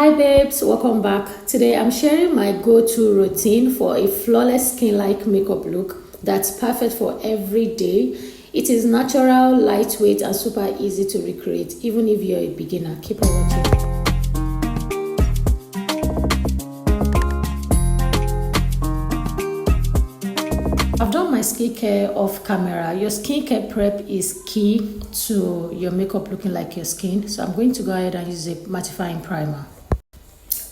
Hi babes, welcome back. Today I'm sharing my go-to routine for a flawless skin-like makeup look that's perfect for every day. It is natural, lightweight and super easy to recreate even if you're a beginner. Keep on watching. I've done my skincare off camera. Your skincare prep is key to your makeup looking like your skin. So I'm going to go ahead and use a mattifying primer.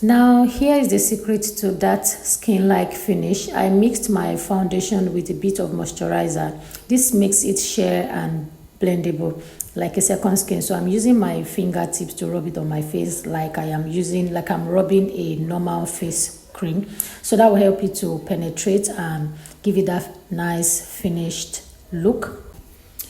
Now here is the secret to that skin-like finish. I mixed my foundation with a bit of moisturizer. This makes it sheer and blendable like a second skin. So I'm using my fingertips to rub it on my face like I'm rubbing a normal face cream. So that will help it to penetrate and give it that nice finished look.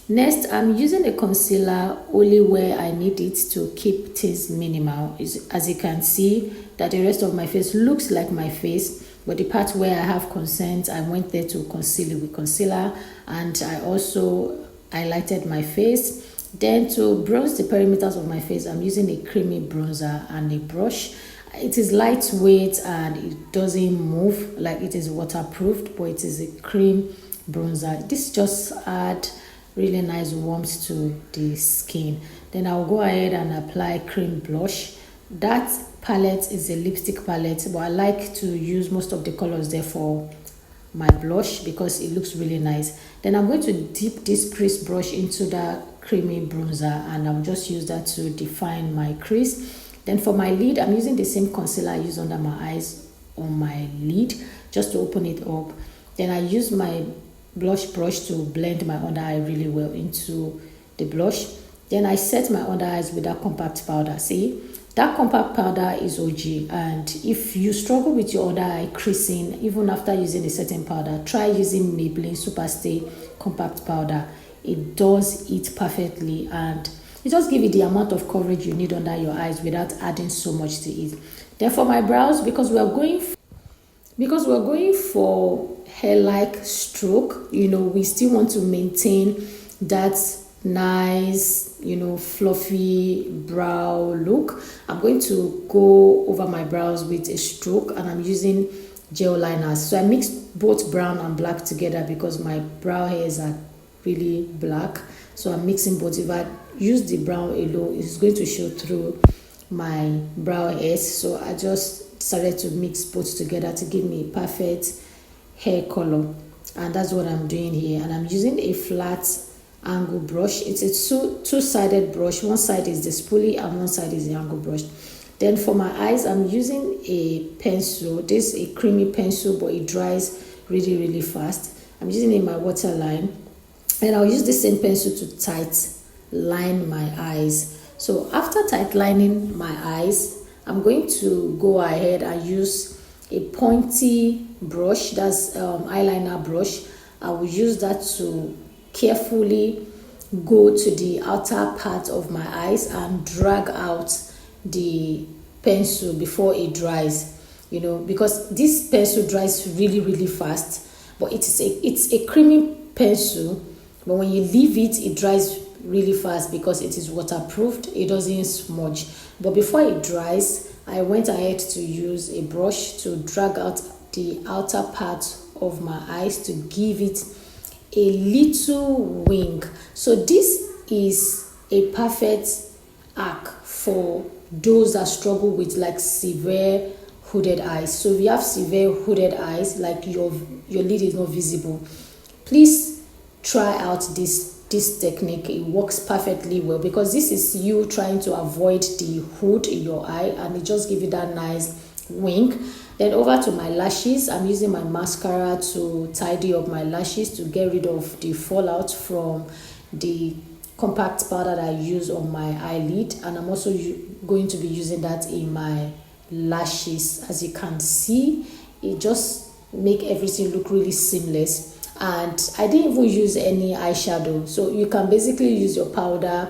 Next, I'm using a concealer only where I need it to keep things minimal. As you can see, that the rest of my face looks like my face, but the part where I have concerns, I went there to conceal it with concealer, and I also highlighted my face. Then to bronze the perimeters of my face, I'm using a creamy bronzer and a brush. It is lightweight and it doesn't move, like it is waterproofed, but it is a cream bronzer. This just adds really nice warmth to the skin. Then I'll go ahead and apply cream blush. That palette is a lipstick palette, but I like to use most of the colors there for my blush because it looks really nice. Then I'm going to dip this crease brush into the creamy bronzer and I'll just use that to define my crease. Then for my lid, I'm using the same concealer I use under my eyes on my lid just to open it up. Then I use my blush brush to blend my under eye really well into the blush. Then I set my under eyes with that compact powder. See, that compact powder is OG, and if you struggle with your under eye creasing even after using a certain powder, try using Maybelline SuperStay compact powder. It does it perfectly and it just gives you the amount of coverage you need under your eyes without adding so much to it. Then for my brows, because we're going for hair-like stroke, we still want to maintain that nice, fluffy brow look. I'm going to go over my brows with a stroke and I'm using gel liners. So I mixed both brown and black together because my brow hairs are really black. So I'm mixing both. If I use the brown alone, it's going to show through my brow hairs. So I just decided to mix both together to give me a perfect hair color, and that's what I'm doing here. And I'm using a flat angle brush. It's a two-sided brush. One side is the spoolie and one side is the angle brush. Then for my eyes, I'm using a pencil. This is a creamy pencil, but it dries really fast. I'm using it in my waterline, and I'll use the same pencil to tight line my eyes. So after tight lining my eyes, I'm going to go ahead and use a pointy brush, that's eyeliner brush. I will use that to carefully go to the outer part of my eyes and drag out the pencil before it dries, because this pencil dries really fast, but it's a creamy pencil, but when you leave it, it dries really fast because it is waterproofed. It doesn't smudge. But before it dries, I went ahead to use a brush to drag out the outer part of my eyes to give it a little wing. So this is a perfect arc for those that struggle with like severe hooded eyes. So if you have severe hooded eyes, like your lid is not visible, please try out this technique. It works perfectly well because this is you trying to avoid the hood in your eye, and it just gives you that nice wing. Then over to my lashes, I'm using my mascara to tidy up my lashes to get rid of the fallout from the compact powder that I use on my eyelid, and I'm also going to be using that in my lashes. As you can see, it just make everything look really seamless. And I didn't even use any eyeshadow, so you can basically use your powder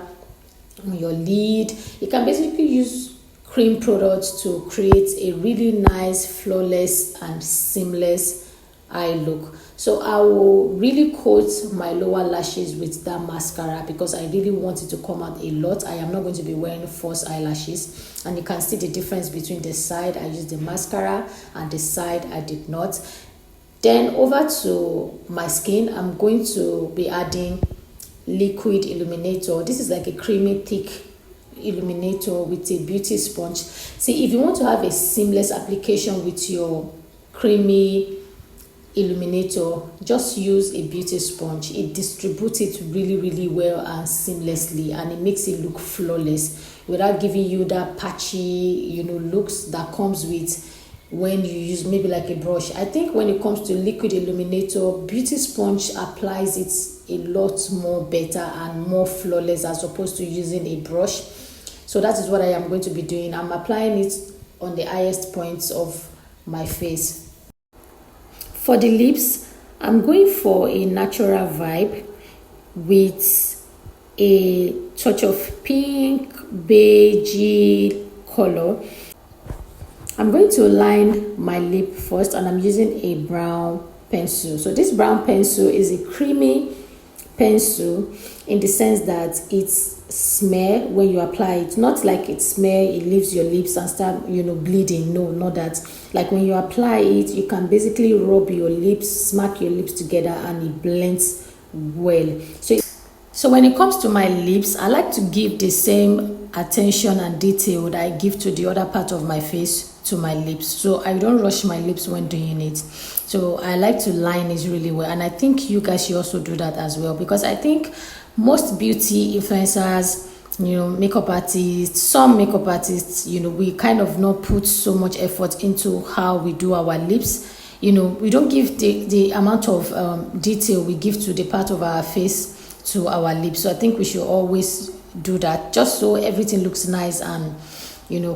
on your lid. You can basically use cream products to create a really nice, flawless and seamless eye look. So I will really coat my lower lashes with that mascara because I really want it to come out a lot. I am not going to be wearing false eyelashes, and you can see the difference between the side I used the mascara and the side I did not. Then over to my skin, I'm going to be adding liquid illuminator. This is like a creamy thick illuminator with a beauty sponge. See, if you want to have a seamless application with your creamy illuminator, just use a beauty sponge. It distributes it really well and seamlessly, and it makes it look flawless without giving you that patchy looks that comes with when you use maybe like a brush. I think when it comes to liquid illuminator, beauty sponge applies it a lot more better and more flawless as opposed to using a brush. So that is what I am going to be doing. I'm applying it on the highest points of my face. For the lips, I'm going for a natural vibe with a touch of pink, beige color. I'm going to line my lip first, and I'm using a brown pencil. So this brown pencil is a creamy pencil in the sense that it's smear when you apply it, not like it smear, it leaves your lips and start bleeding. No, not that. Like when you apply it, you can basically rub your lips, smack your lips together, and it blends well. So when it comes to my lips, I like to give the same attention and detail that I give to the other part of my face to my lips. So I don't rush my lips when doing it. So I like to line it really well, and I think you guys should also do that as well, because I think most beauty influencers, makeup artists, some makeup artists, we kind of not put so much effort into how we do our lips. We don't give the amount of detail we give to the part of our face to our lips. So I think we should always do that, just so everything looks nice and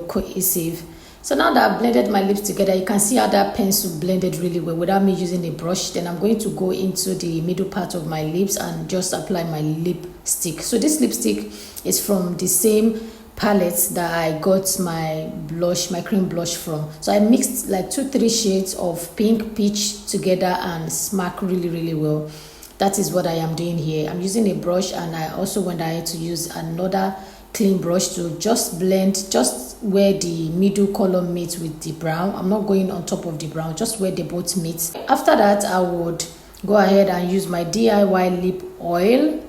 cohesive. So now that I've blended my lips together, you can see how that pencil blended really well without me using a brush. Then I'm going to go into the middle part of my lips and just apply my lipstick. So this lipstick is from the same palette that I got my blush, my cream blush from. So I mixed like 2-3 shades of pink, peach together and smack really well. That is what I am doing here. I'm using a brush, and I also went ahead to use another clean brush to just blend just where the middle color meets with the brown. I'm not going on top of the brown, just where they both meet. After that, I would go ahead and use my DIY lip oil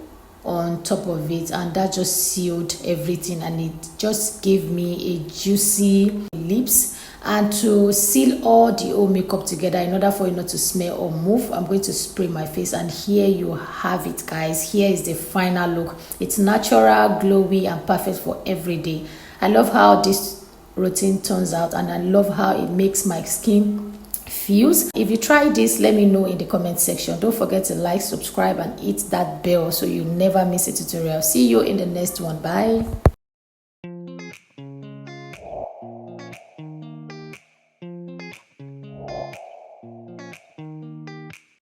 on top of it, and that just sealed everything, and it just gave me a juicy lips. And to seal all the old makeup together, in order for it not to smell or move, I'm going to spray my face, and here you have it, guys. Here is the final look. It's natural, glowy, and perfect for every day. I love how this routine turns out, and I love how it makes my skin feels. If you try this, let me know in the comment section. Don't forget to like, subscribe, and hit that bell so you never miss a tutorial. See you in the next one. Bye.